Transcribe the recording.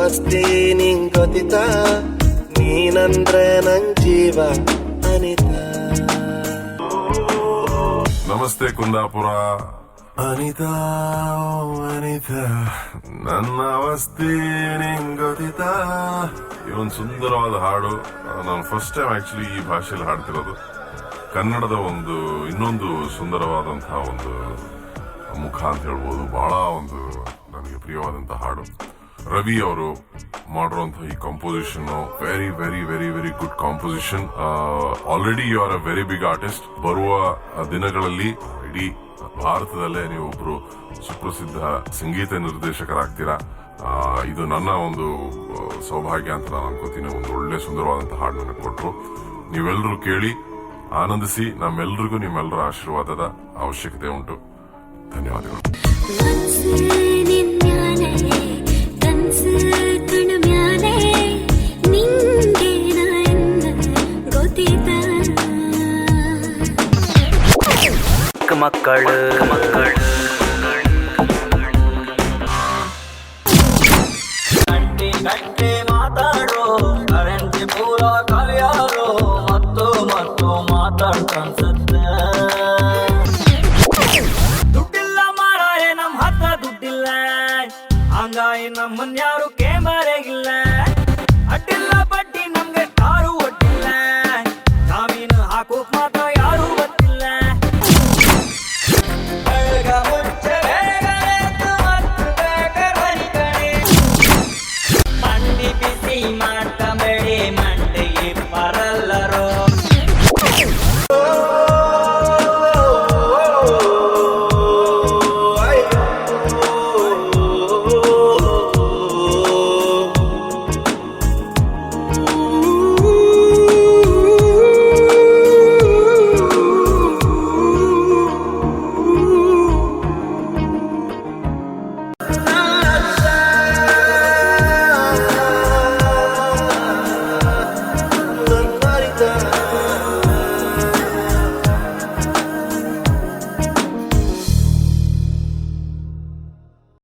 ಆಸ್ತಿ ನಿಂಗ್ ಗೊತ್ತಿತಾ ನೀನಂದ್ರೆ ನಂಗ್ ಜೀವ ಅನಿತಾ. ನಮಸ್ತೆ ಕುಂದಾಪುರ. ಅನಿತಾ ಅನಿತಾ ನನ್ನ ಅವಸ್ಥೆ ನಿಂಗ್ ಗೊತ್ತಿತಾ. ಇದೊಂದು ಸುಂದರವಾದ ಹಾಡು. ನಾನು ಫಸ್ಟ್ ಟೈಮ್ ಆಕ್ಚುಲಿ ಈ ಭಾಷೆಯಲ್ಲಿ ಹಾಡ್ತಿರೋದು. ಕನ್ನಡದ ಇನ್ನೊಂದು ಸುಂದರವಾದಂತಹ ಒಂದು ಮುಖ ಅಂತ ಹೇಳ್ಬೋದು. ಬಹಳ ನನಗೆ ಪ್ರಿಯವಾದಂತಹ ಹಾಡು. ರವಿ ಅವರು ಮಾಡಿರುವಂತಹ ಈ composition very very very very good composition. Already you are a very big artist. ಬರುವ ದಿನಗಳಲ್ಲಿ ಇಡೀ ಭಾರತದಲ್ಲೇ ನೀವು ಒಬ್ರು ಸುಪ್ರಸಿದ್ಧ ಸಂಗೀತ ನಿರ್ದೇಶಕರಾಗ್ತೀರಾ. ಇದು ನನ್ನ ಒಂದು ಸೌಭಾಗ್ಯ ಅಂತ ನಾನು ಅನ್ಕೋತೀನಿ. ಒಂದು ಒಳ್ಳೆ ಸುಂದರವಾದಂತಹ ಹಾಡು ನನಗೆ ಕೊಟ್ಟರು. ನೀವೆಲ್ಲರೂ ಕೇಳಿ ಆನಂದಿಸಿ. ನಮ್ಮೆಲ್ಲರಿಗೂ ನಿಮ್ಮೆಲ್ಲರ ಆಶೀರ್ವಾದದ ಅವಶ್ಯಕತೆ ಉಂಟು. ಧನ್ಯವಾದಗಳು. ಮಕ್ಕಳು ಗಂಟೆ ಮಾತಾಡೋ ಕರೆಂಟ್ ಪೂರ ಕಲಿಯಾರೋ ಮತ್ತು ಮಾತಾಡ್ಕನ್ಸುತ್ತೆ. ದುಡ್ಡಿಲ್ಲ ಮಾರಾಯ ನಮ್ ಹತ್ರ ದುಡ್ಡಿಲ್ಲ, ಹಂಗಾಗಿ ನಮ್ಮನ್ ಯಾರು ಕೇಮರೆಗಿಲ್ಲ.